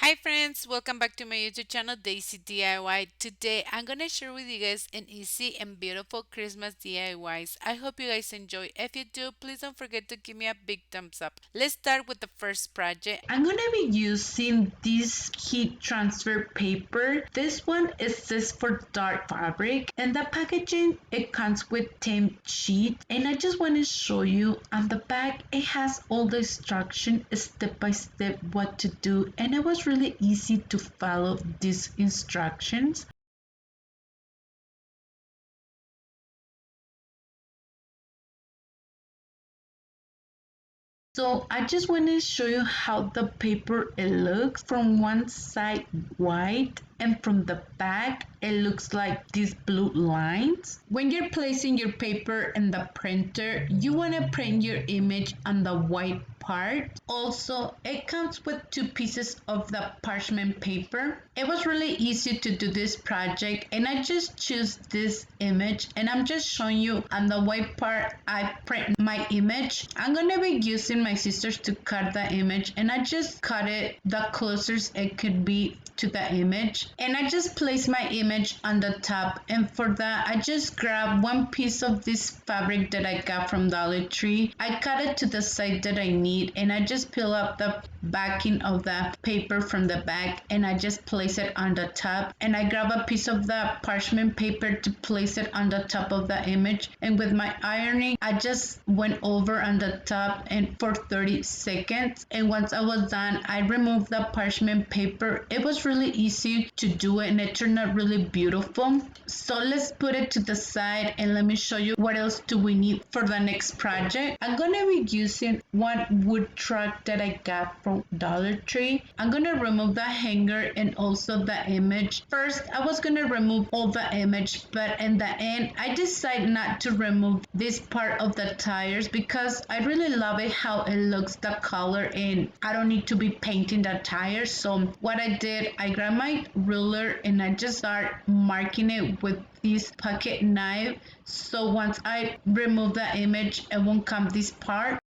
Hi friends, welcome back to my YouTube channel Daisy DIY. Today I'm gonna share with you guys an easy and beautiful Christmas DIYs. I hope you guys enjoy. If you do, please don't forget to give me a big thumbs up. Let's start with the first project. I'm gonna be using this heat transfer paper. This one is this for dark fabric, and the packaging it comes with 10 sheet, and I just want to show you on the back it has all the instruction step by step what to do, and it was really easy to follow these instructions. So I just want to show you how the paper it looks. From one side white, and from the back it looks like these blue lines. When you're placing your paper in the printer, you want to print your image on the white part. Also, it comes with two pieces of the parchment paper. It was really easy to do this project, and I just choose this image, and I'm just showing you on the white part I print my image. I'm gonna be using my scissors to cut the image, and I just cut it the closest it could be to the image, and I just place my image on the top. And for that I just grab one piece of this fabric that I got from Dollar Tree. I cut it to the side that I need, and I just peel up the backing of the paper from the back, and I just place it on the top, and I grab a piece of the parchment paper to place it on the top of the image, and with my ironing I just went over on the top and for 30 seconds, and once I was done I removed the parchment paper. It was really easy to do it, and it turned out really beautiful. So let's put it to the side, and let me show you what else do we need for the next project. I'm gonna be using one wood truck that I got from Dollar Tree. I'm gonna remove the hanger and also the image. First I was gonna remove all the image, but in the end I decided not to remove this part of the tires because I really love it how it looks, the color, and I don't need to be painting the tires. So what I did, I grabbed my ruler and I just start marking it with this pocket knife, so once I remove the image it won't come this part.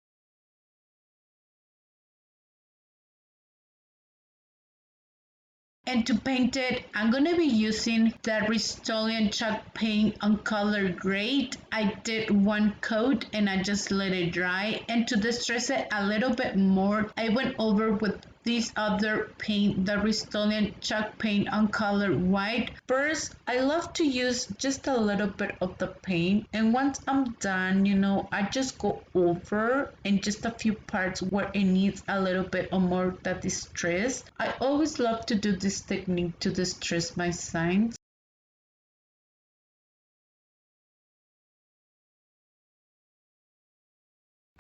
And to paint it, I'm going to be using the Rust-Oleum chalk paint on color grade. I did one coat and I just let it dry. And to distress it a little bit more, I went over with this other paint, the Rust-Oleum chalk paint on color white. First, I love to use just a little bit of the paint, and once I'm done, I just go over in just a few parts where it needs a little bit or more that distress. I always love to do this technique to distress my signs.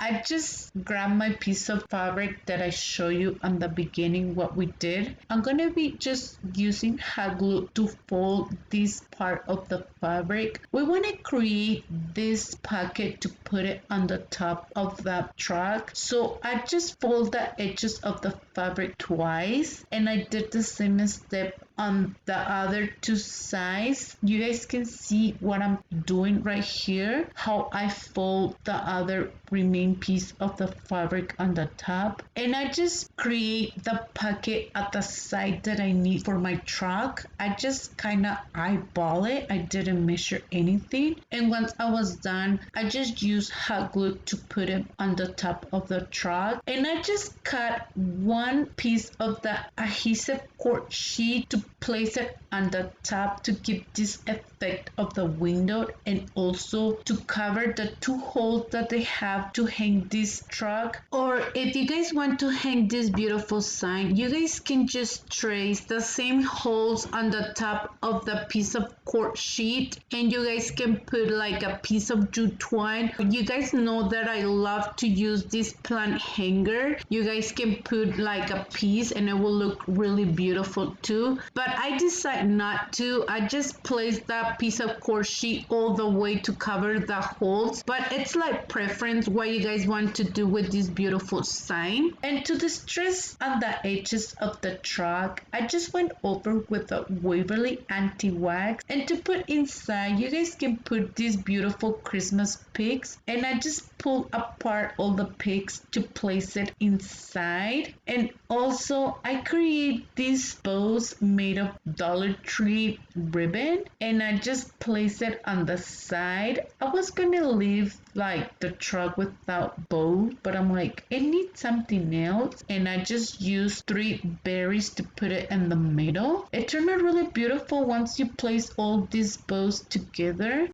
I just grabbed my piece of fabric that I show you on the beginning what we did. I'm gonna be just using hot glue to fold this part of the fabric. We want to create this pocket to put it on the top of the truck. So I just fold the edges of the fabric twice, and I did the same step on the other two sides. You guys can see what I'm doing right here, how I fold the other remaining piece of the fabric on the top, and I just create the pocket at the side that I need for my truck. I just kind of eyeball it. I didn't measure anything, and once I was done I just used hot glue to put it on the top of the truck, and I just cut one piece of the adhesive cord sheet to place it on the top to give this effect of the window, and also to cover the two holes that they have to hang this truck. Or if you guys want to hang this beautiful sign, you guys can just trace the same holes on the top of the piece of cord sheet, and you guys can put like a piece of jute twine. You guys know that I love to use this plant hanger. You guys can put like a piece and it will look really beautiful too, but I decided not to. I just placed that piece of cord sheet all the way to cover the holes, but it's like preference what you guys want to do with this beautiful sign. And to distress on the edges of the truck, I just went over with the Waverly anti-wax, and to put inside you guys can put these beautiful Christmas pigs, and I just pull apart all the pigs to place it inside. And also I create these bows made of Dollar Tree ribbon, and I just place it on the side. I was gonna leave like the truck without bow, but I'm like, it needs something else, and I just used 3 berries to put it in the middle. It turned out really beautiful once you place all these bows together.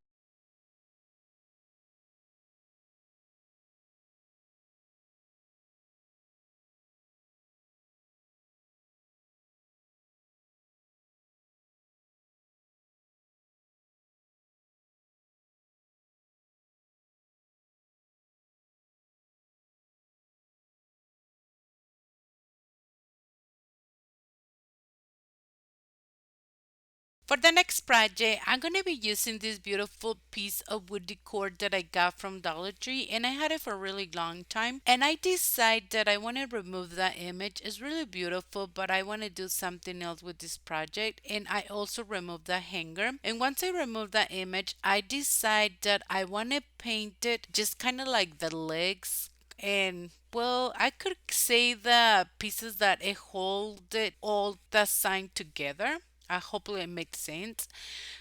For the next project, I'm going to be using this beautiful piece of wood decor that I got from Dollar Tree, and I had it for a really long time. And I decided that I want to remove that image. It's really beautiful, but I want to do something else with this project. And I also removed the hanger. And once I removed that image, I decided that I want to paint it just kind of like the legs, and well, I could say the pieces that it hold it all the sign together. Hopefully it makes sense.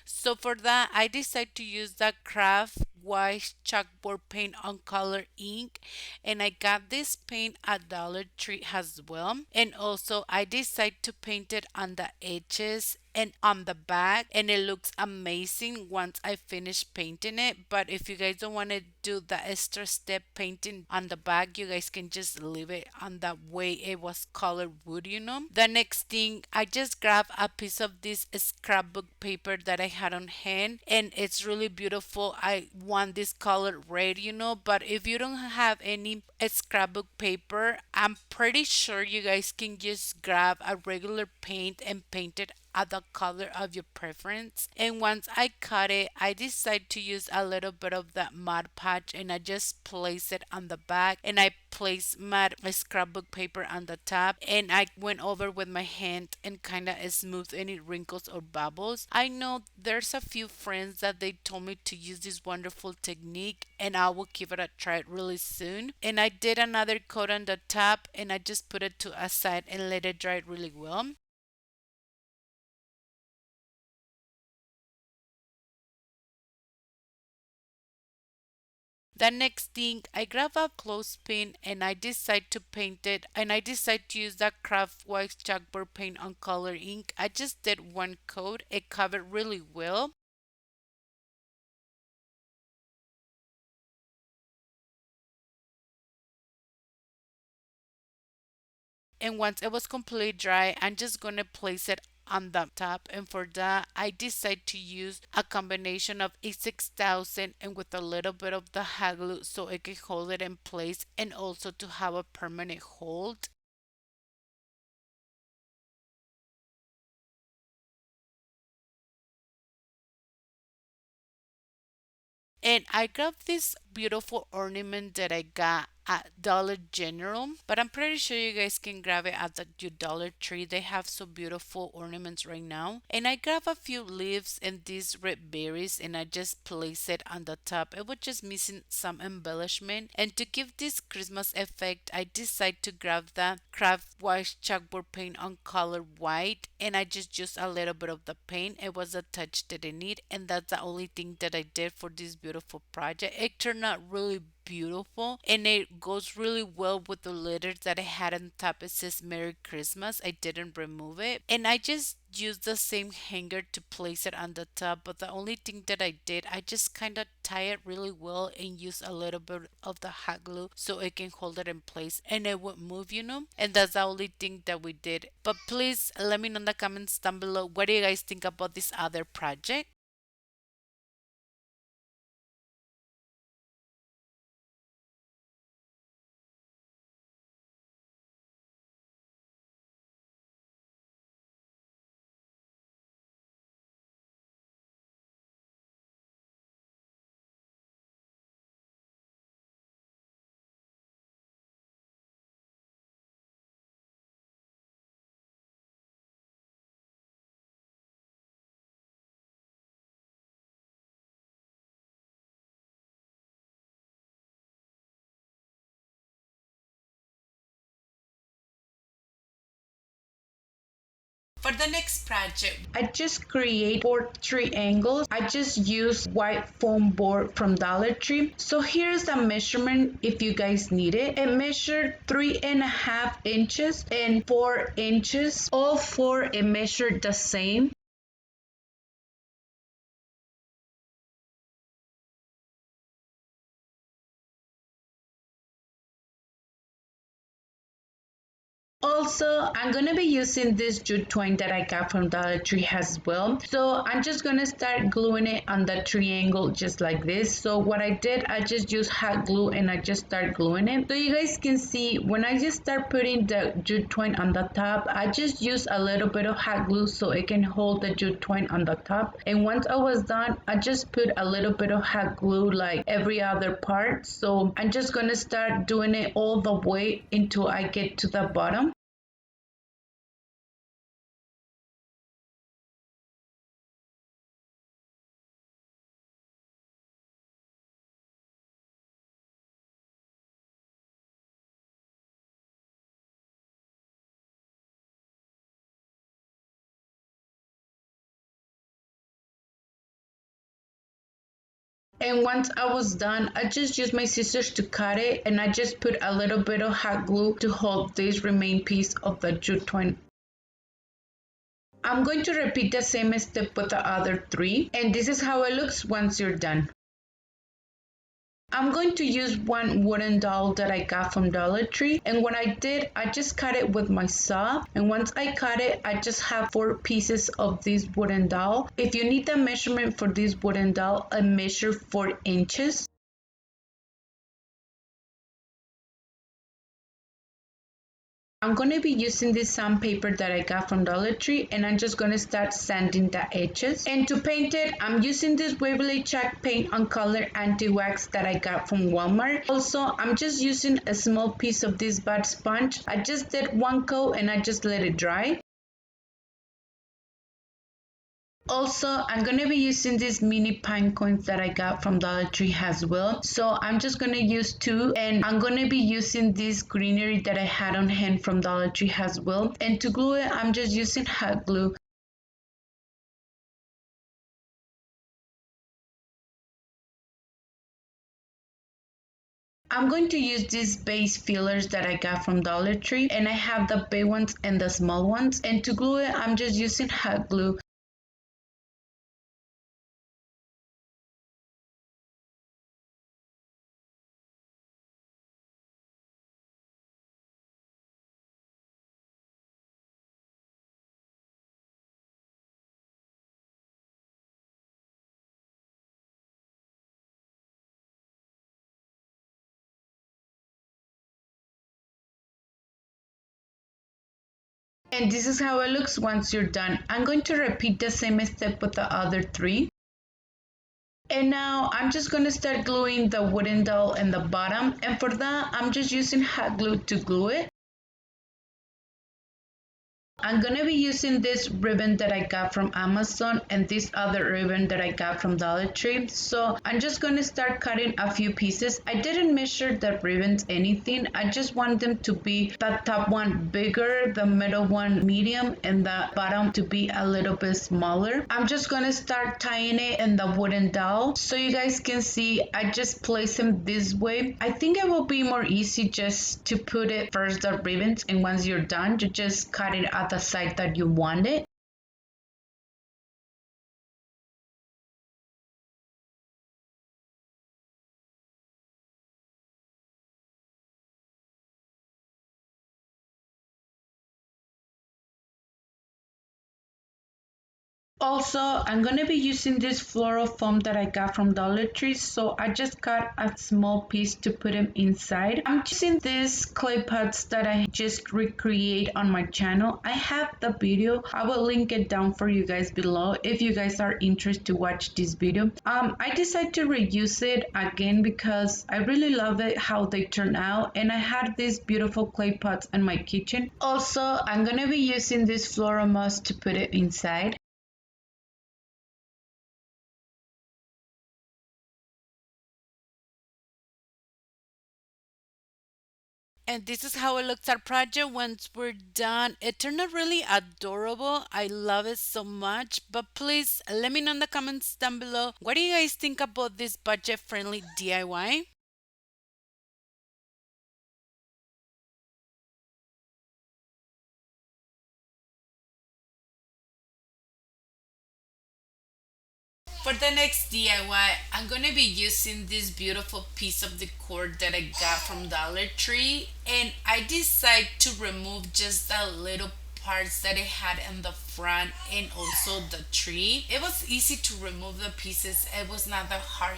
So for that, I decided to use the craft white chalkboard paint on color ink, and I got this paint at Dollar Tree as well. And also I decided to paint it on the edges and on the back, and it looks amazing once I finish painting it. But if you guys don't want to do the extra step painting on the back, you guys can just leave it on the way it was colored wood, you know. The next thing, I just grabbed a piece of this scrapbook paper that I had on hand, and it's really beautiful. I want this color red, you know, but if you don't have any scrapbook paper, I'm pretty sure you guys can just grab a regular paint and paint it at the color of your preference. And once I cut it, I decided to use a little bit of that Mod Podge, and I just place it on the back, and I place my scrapbook paper on the top, and I went over with my hand and kind of smooth any wrinkles or bubbles. I know there's a few friends that they told me to use this wonderful technique, and I will give it a try really soon. And I did another coat on the top, and I just put it to a side and let it dry really well. The next thing, I grab a clothespin and I decide to paint it, and I decide to use that craft wax chalkboard paint on color ink. I just did one coat. It covered really well. And once it was completely dry, I'm just gonna place it on the top, and for that I decide to use a combination of a 6000 and with a little bit of the hot glue so it can hold it in place and also to have a permanent hold. And I grabbed this beautiful ornament that I got at Dollar General, but I'm pretty sure you guys can grab it at your Dollar Tree. They have so beautiful ornaments right now. And I grabbed a few leaves and these red berries, and I just place it on the top. It was just missing some embellishment. And to give this Christmas effect, I decided to grab the craft white chalkboard paint on color white, and I just used a little bit of the paint. It was a touch that I need, and that's the only thing that I did for this beautiful project. It turned out really beautiful, and it goes really well with the letters that I had on top. It says Merry Christmas. I didn't remove it, and I just used the same hanger to place it on the top. But the only thing that I did, I just kind of tie it really well and use a little bit of the hot glue so it can hold it in place and it would move, you know. And that's the only thing that we did. But please let me know in the comments down below, what do you guys think about this other project? For the next project, I just create 4 triangles. I just use white foam board from Dollar Tree. So here's the measurement if you guys need it. It measured 3.5 inches and 4 inches. All four it measured the same. Also, I'm gonna be using this jute twine that I got from Dollar Tree as well. So I'm just gonna start gluing it on the triangle just like this. So what I did, I just used hot glue and I just start gluing it. So you guys can see when I just start putting the jute twine on the top, I just use a little bit of hot glue so it can hold the jute twine on the top. And once I was done, I just put a little bit of hot glue like every other part. So I'm just gonna start doing it all the way until I get to the bottom. And once I was done, I just used my scissors to cut it and I just put a little bit of hot glue to hold this remaining piece of the jute twine. I'm going to repeat the same step with the other three, and this is how it looks once you're done. I'm going to use one wooden doll that I got from Dollar Tree, and what I did, I just cut it with my saw, and once I cut it, I just have 4 pieces of this wooden doll. If you need the measurement for this wooden doll, I measure 4 inches. I'm going to be using this sandpaper that I got from Dollar Tree, and I'm just going to start sanding the edges. And to paint it, I'm using this Waverly chalk paint on color anti-wax that I got from Walmart. Also, I'm just using a small piece of this bud sponge. I just did one coat and I just let it dry. Also, I'm going to be using these mini pine coins that I got from Dollar Tree as well. So I'm just going to use two, and I'm going to be using this greenery that I had on hand from Dollar Tree as well. And to glue it, I'm just using hot glue. I'm going to use these base fillers that I got from Dollar Tree, and I have the big ones and the small ones. And to glue it, I'm just using hot glue. And this is how it looks once you're done. I'm going to repeat the same step with the other three. And now I'm just going to start gluing the wooden doll in the bottom. And for that, I'm just using hot glue to glue it. I'm gonna be using this ribbon that I got from Amazon and this other ribbon that I got from Dollar Tree. So I'm just gonna start cutting a few pieces. I didn't measure the ribbons anything. I just want them to be the top one bigger, the middle one medium, and the bottom to be a little bit smaller. I'm just gonna start tying it in the wooden dowel. So you guys can see I just place them this way. I think it will be more easy just to put it first the ribbons, and once you're done, you just cut it at the side that you want it. Also, I'm going to be using this floral foam that I got from Dollar Tree, so I just cut a small piece to put them inside. I'm using these clay pots that I just recreate on my channel. I have the video. I will link it down for you guys below if you guys are interested to watch this video. I decided to reuse it again because I really love it how they turn out, and I had these beautiful clay pots in my kitchen. Also, I'm going to be using this floral moss to put it inside. And this is how it looks our project once we're done. It turned out really adorable. I love it so much. But please let me know in the comments down below, what do you guys think about this budget friendly DIY? For the next DIY, I'm gonna be using this beautiful piece of decor that I got from Dollar Tree, and I decided to remove just the little parts that it had in the front and also the tree. It was easy to remove the pieces. It was not that hard.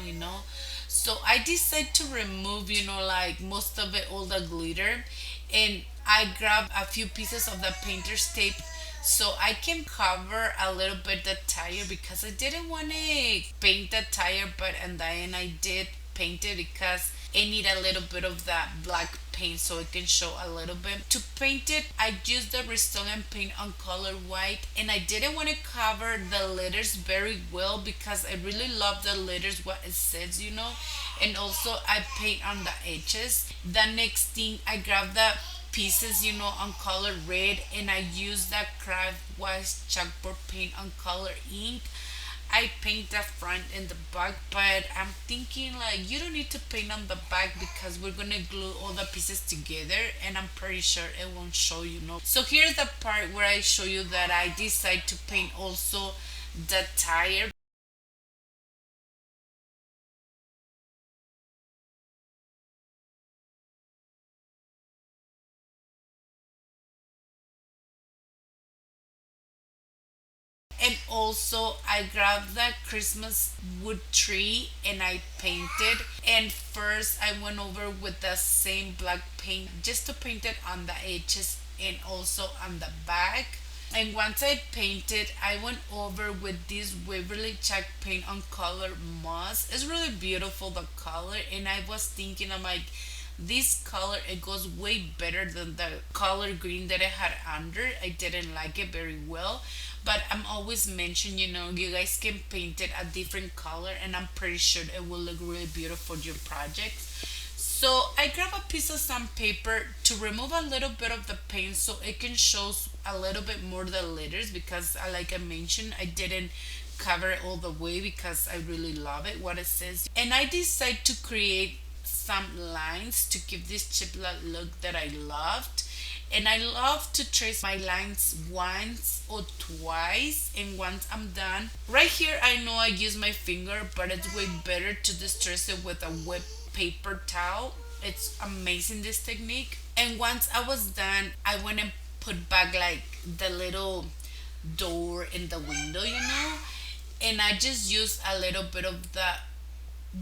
So I decided to remove, like most of it, all the glitter, and I grabbed a few pieces of the painter's tape so I can cover a little bit the tire because I didn't want to paint the tire, but and then I did paint it because I need a little bit of that black paint so it can show a little bit. To paint it, I used the Restylane paint on color white, and I didn't want to cover the letters very well because I really love the letters, what it says. And also I paint on the edges. The next thing, I grabbed the pieces, on color red, and I use that craft was chalkboard paint on color ink. I paint the front and the back, but I'm thinking like you don't need to paint on the back because we're gonna glue all the pieces together, and I'm pretty sure it won't show. So here's the part where I show you that I decide to paint also the tire. And also I grabbed that Christmas wood tree and I painted. And first I went over with the same black paint just to paint it on the edges and also on the back. And once I painted, I went over with this Waverly chalk paint on color moss. It's really beautiful, the color, and I was thinking, I'm like, this color, it goes way better than the color green that I had under. I didn't like it very well, but I'm always mentioning, you guys can paint it a different color, and I'm pretty sure it will look really beautiful for your project. So I grab a piece of sandpaper to remove a little bit of the paint so it can show a little bit more the letters because like I mentioned, I didn't cover it all the way because I really love it what it says. And I decide to create some lines to give this chiplet look that I loved. And I love to trace my lines once or twice, and once I'm done, right here I know I use my finger, but it's way better to distress it with a wet paper towel. It's amazing, this technique. And once I was done, I went and put back like the little door in the window. And I just used a little bit of the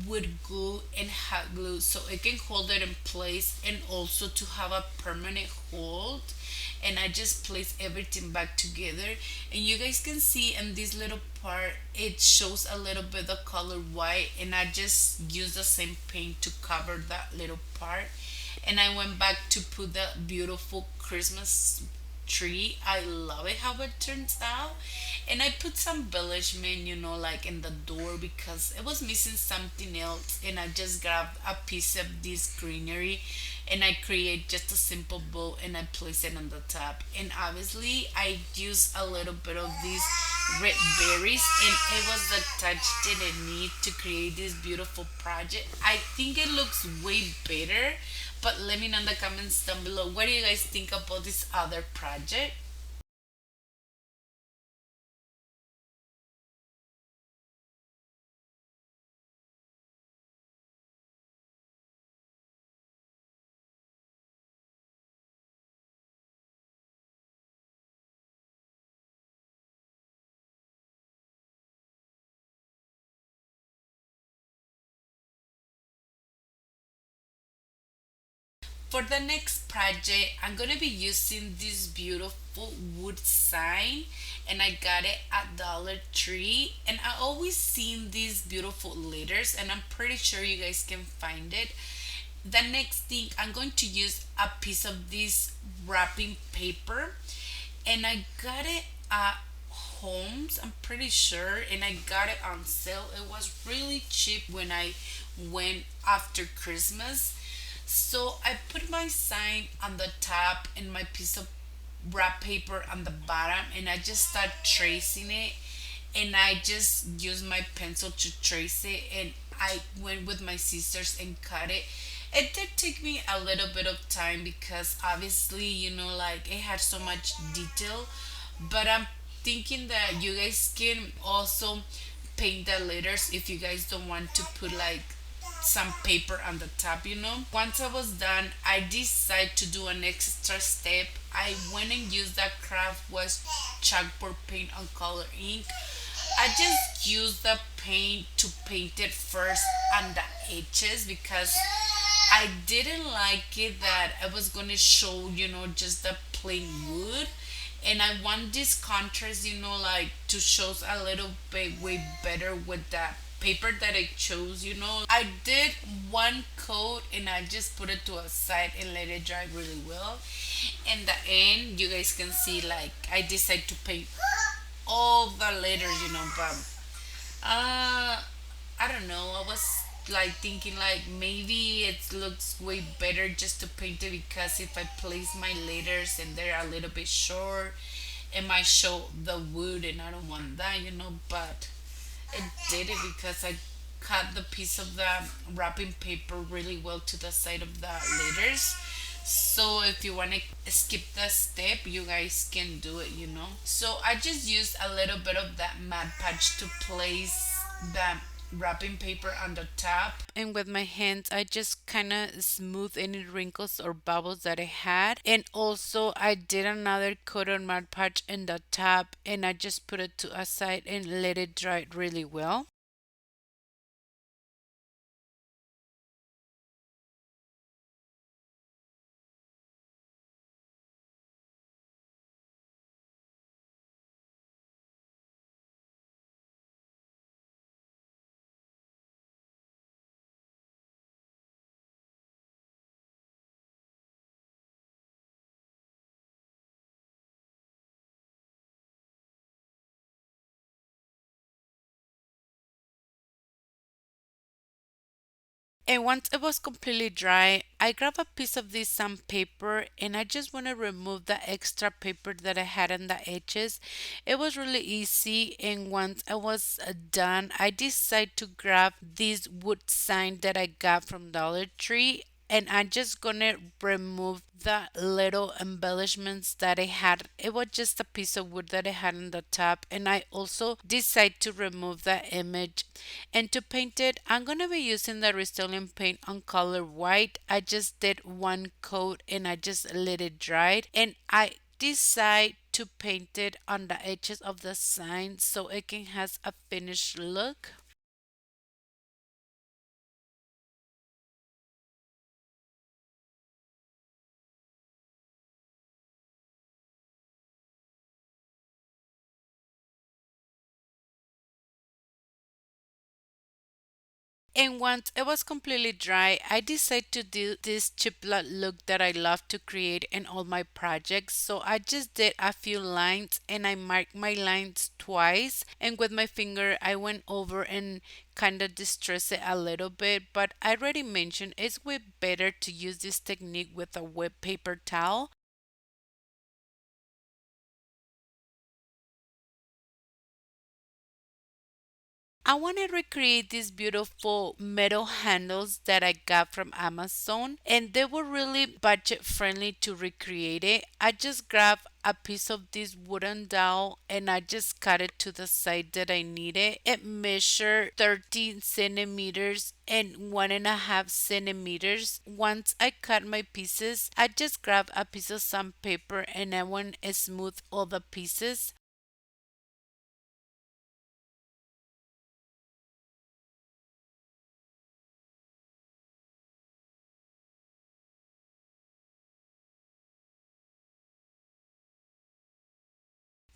wood glue and hot glue so it can hold it in place and also to have a permanent hold. And I just place everything back together, and you guys can see in this little part it shows a little bit of color white, and I just use the same paint to cover that little part. And I went back to put the beautiful Christmas tree. I love it how it turns out. And I put some embellishment, like in the door because it was missing something else. And I just grabbed a piece of this greenery and I create just a simple bow and I place it on the top. And obviously I use a little bit of these red berries, and it was the touch that I need to create this beautiful project. I think it looks way better, but let me know in the comments down below, what do you guys think about this other project? For the next project, I'm gonna be using this beautiful wood sign, and I got it at Dollar Tree. And I always seen these beautiful letters, and I'm pretty sure you guys can find it. The next thing, I'm going to use a piece of this wrapping paper, and I got it at Homes, I'm pretty sure, and I got it on sale. It was really cheap when I went after Christmas. So I put my sign on the top and my piece of wrap paper on the bottom, and I just start tracing it, and I just use my pencil to trace it, and I went with my scissors and cut it. It did take me a little bit of time because obviously, like it had so much detail, but I'm thinking that you guys can also paint the letters if you guys don't want to put like some paper on the top. Once I was done, I decided to do an extra step. I went and used that craft was chalkboard paint on color ink. I just used the paint to paint it first on the edges because I didn't like it that I was gonna show, just the plain wood. And I want this contrast, like to show a little bit way better with that paper that I chose. I did one coat and I just put it to a side and let it dry really well. In the end, you guys can see like I decided to paint all the letters, but uh I don't know. I was like thinking like maybe it looks way better just to paint it because if I place my letters and they're a little bit short, it might show the wood and I don't want that. But it did it because I cut the piece of the wrapping paper really well to the side of the letters. So if you want to skip that step, you guys can do it. So I just used a little bit of that matte patch to place the wrapping paper on the top, and with my hands I just kind of smooth any wrinkles or bubbles that I had. And also I did another coat on matte patch in the top, and I just put it to a side and let it dry really well. And once it was completely dry, I grabbed a piece of this sandpaper and I just want to remove the extra paper that I had on the edges. It was really easy, and once I was done, I decided to grab this wood sign that I got from Dollar Tree, and I'm just gonna remove the little embellishments that I had. It was just a piece of wood that I had on the top, and I also decided to remove the image. And to paint it, I'm gonna be using the Rust-Oleum paint on color white. I just did one coat and I just let it dry, and I decide to paint it on the edges of the sign so it can has a finished look. And once it was completely dry, I decided to do this chiplet look that I love to create in all my projects. So I just did a few lines and I marked my lines twice. And with my finger, I went over and kind of distress it a little bit. But I already mentioned it's way better to use this technique with a wet paper towel. I want to recreate these beautiful metal handles that I got from Amazon, and they were really budget friendly to recreate it. I just grabbed a piece of this wooden dowel and I just cut it to the side that I needed. It measured 13 centimeters and 1.5 centimeters. Once I cut my pieces, I just grabbed a piece of sandpaper and I went and smooth all the pieces.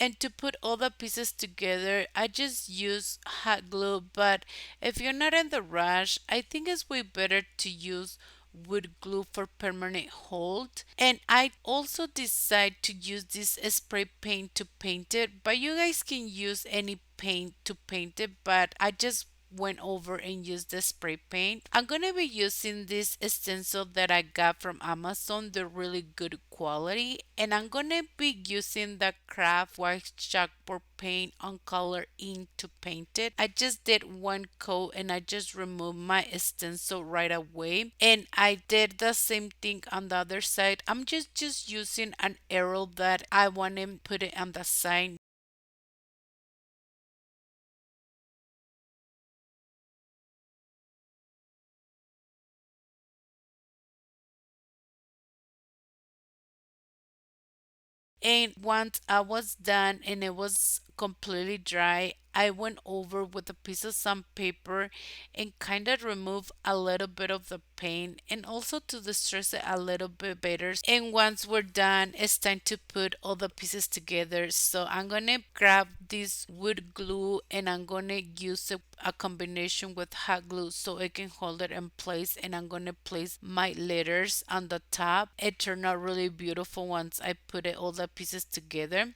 And to put all the pieces together, I just use hot glue. But if you're not in the rush, I think it's way better to use wood glue for permanent hold. And I also decide to use this spray paint to paint it, but you guys can use any paint to paint it, but I just went over and used the spray paint. I'm gonna be using this stencil that I got from Amazon. They're really good quality, and I'm gonna be using the craft white chalkboard paint on color ink to paint it. I just did one coat and I just removed my stencil right away, and I did the same thing on the other side. I'm just using an arrow that I want to put it on the side. And once I was done and it was completely dry, I went over with a piece of sandpaper and kind of remove a little bit of the paint and also to distress it a little bit better. And once we're done, it's time to put all the pieces together. So I'm gonna grab this wood glue and I'm gonna use a combination with hot glue so it can hold it in place, and I'm gonna place my letters on the top. It turned out really beautiful once I put it all the pieces together.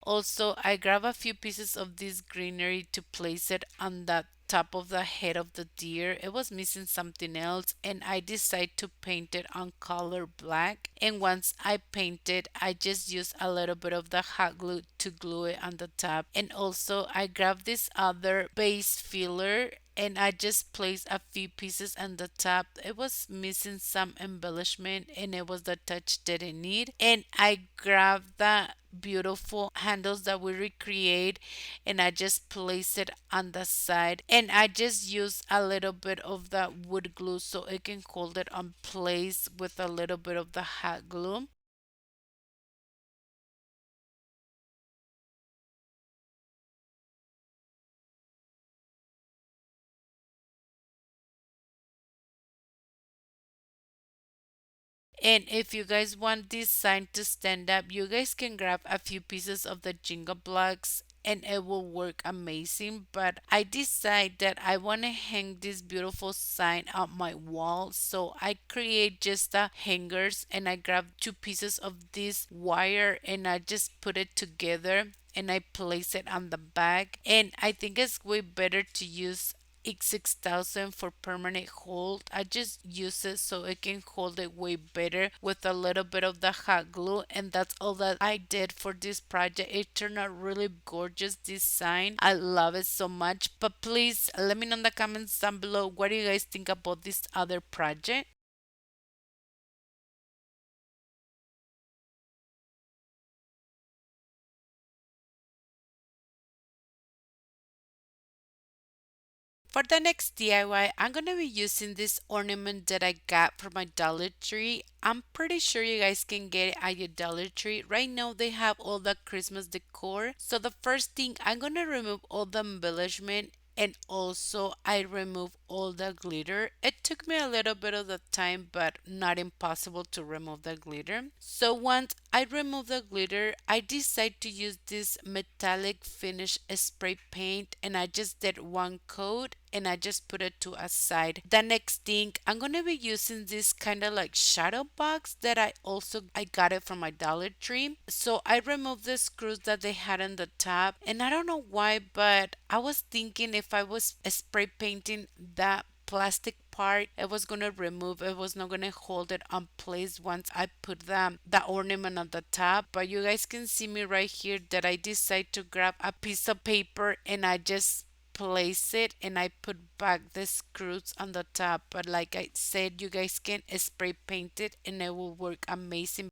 Also, I grab a few pieces of this greenery to place it on the top of the head of the deer. It was missing something else, and I decided to paint it on color black. And once I painted, I just used a little bit of the hot glue to glue it on the top. And also, I grabbed this other base filler and I just placed a few pieces on the top. It was missing some embellishment and it was the touch that it need. And I grabbed the beautiful handles that we recreate and I just place it on the side, and I just use a little bit of that wood glue so it can hold it on place with a little bit of the hot glue. And if you guys want this sign to stand up, you guys can grab a few pieces of the Jenga blocks and it will work amazing. But I decide that I want to hang this beautiful sign on my wall. So I create just the hangers and I grab two pieces of this wire and I just put it together and I place it on the back. And I think it's way better to use X6000 for permanent hold. I just use it so it can hold it way better with a little bit of the hot glue, and that's all that I did for this project. It turned out really gorgeous design. I love it so much. But please let me know in the comments down below, what do you guys think about this other project? For the next DIY, I'm going to be using this ornament that I got from my Dollar Tree. I'm pretty sure you guys can get it at your Dollar Tree. Right now, they have all the Christmas decor. So the first thing, I'm going to remove all the embellishment, and also I remove all the glitter. It took me a little bit of the time, but not impossible to remove the glitter. So once I remove the glitter, I decide to use this metallic finish spray paint, and I just did one coat and I just put it to a side. The next thing, I'm gonna be using this kind of like shadow box that I got it from my Dollar Tree. So I removed the screws that they had on the top, and I don't know why, but I was thinking if I was spray painting that plastic part, it was gonna remove, it was not gonna hold it on place once I put the ornament on the top. But you guys can see me right here that I decide to grab a piece of paper and I just place it and I put back the screws on the top. But like I said, you guys can spray paint it and it will work amazing.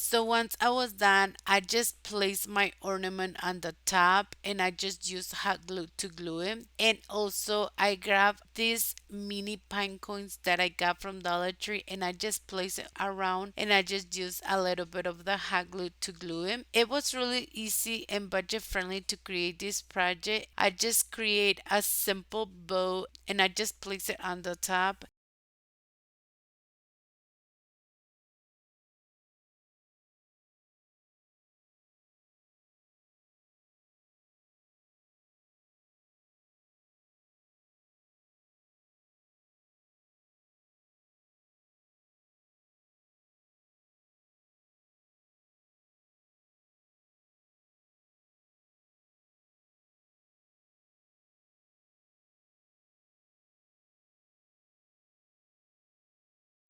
So once I was done, I just placed my ornament on the top and I just used hot glue to glue it. And also I grabbed these mini pine cones that I got from Dollar Tree and I just placed it around and I just used a little bit of the hot glue to glue it. It was really easy and budget friendly to create this project. I just create a simple bow and I just place it on the top.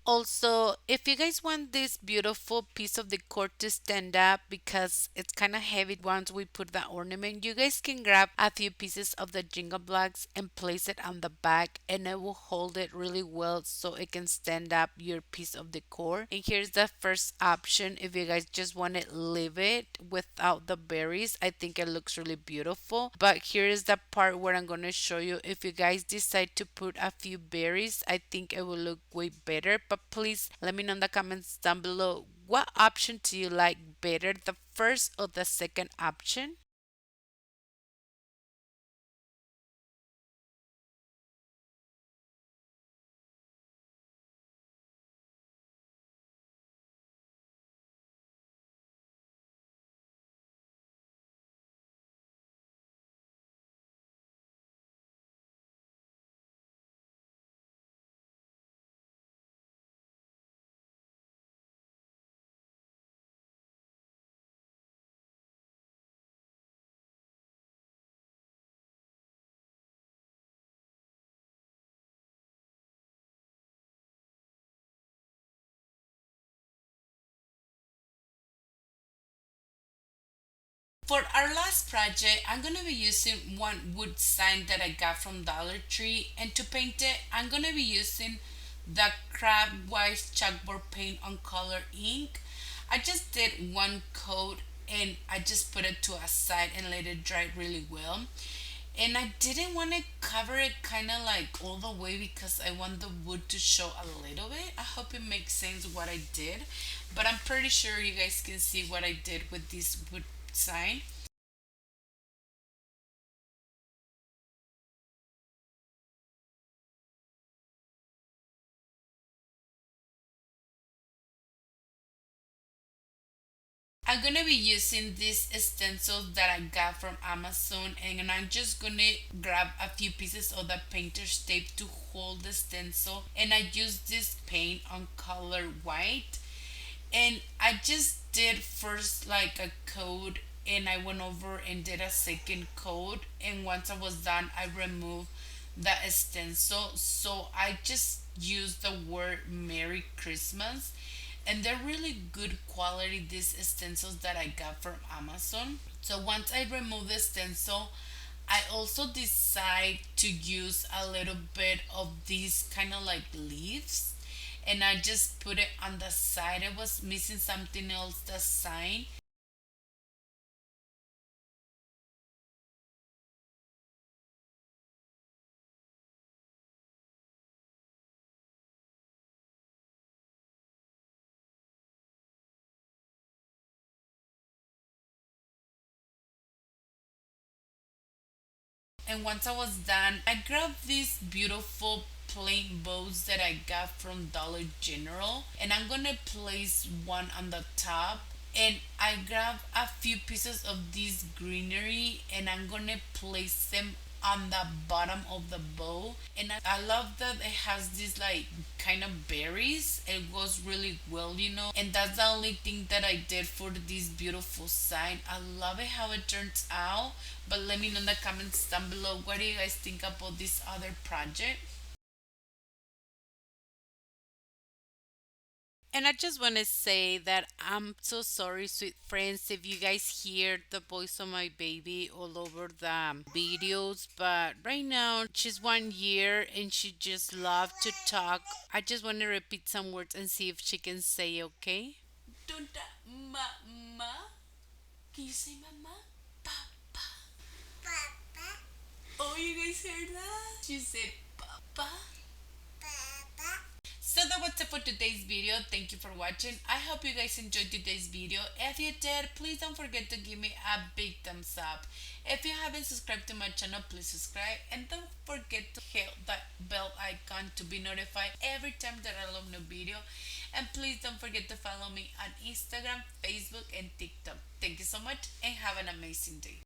Also, if you guys want this beautiful piece of decor to stand up because it's kind of heavy once we put the ornament, you guys can grab a few pieces of the jingle blocks and place it on the back and it will hold it really well so it can stand up your piece of decor. And here's the first option. If you guys just want to leave it without the berries, I think it looks really beautiful. But here is the part where I'm going to show you if you guys decide to put a few berries, I think it will look way better. But please let me know in the comments down below what option do you like better, the first or the second option? For our last project, I'm going to be using one wood sign that I got from Dollar Tree, and to paint it, I'm going to be using the Crabwise chalkboard paint on color ink. I just did one coat and I just put it to a side and let it dry really well. And I didn't want to cover it kind of like all the way because I want the wood to show a little bit. I hope it makes sense what I did, but I'm pretty sure you guys can see what I did with this wood sign. I'm gonna be using these stencils that I got from Amazon, and I'm just gonna grab a few pieces of the painter's tape to hold the stencil, and I use this paint on color white, and I just did first like a coat and I went over and did a second coat, and once I was done I removed the stencil, so I just used the word Merry Christmas, and they're really good quality, these stencils that I got from Amazon. So once I remove the stencil, I also decide to use a little bit of these kind of like leaves, and I just put it on the side. I was missing something else, the sign. And once I was done, I grabbed these beautiful plain bows that I got from Dollar General, and I'm gonna place one on the top, and I grab a few pieces of this greenery and I'm gonna place them on the bottom of the bowl, and I love that it has these like kind of berries. It goes really well, and that's the only thing that I did for this beautiful sign. I love it how it turns out, but let me know in the comments down below what do you guys think about this other project. And I just want to say that I'm so sorry, sweet friends, if you guys hear the voice of my baby all over the videos. But right now, she's 1 year and she just loves to talk. I just want to repeat some words and see if she can say okay. Don't mama. Can you say mama? Papa. Papa. Oh, you guys heard that? She said papa. So that was it for today's video. Thank you for watching. I hope you guys enjoyed today's video. If you did, please don't forget to give me a big thumbs up. If you haven't subscribed to my channel, please subscribe. And don't forget to hit that bell icon to be notified every time that I upload a new video. And please don't forget to follow me on Instagram, Facebook, and TikTok. Thank you so much and have an amazing day.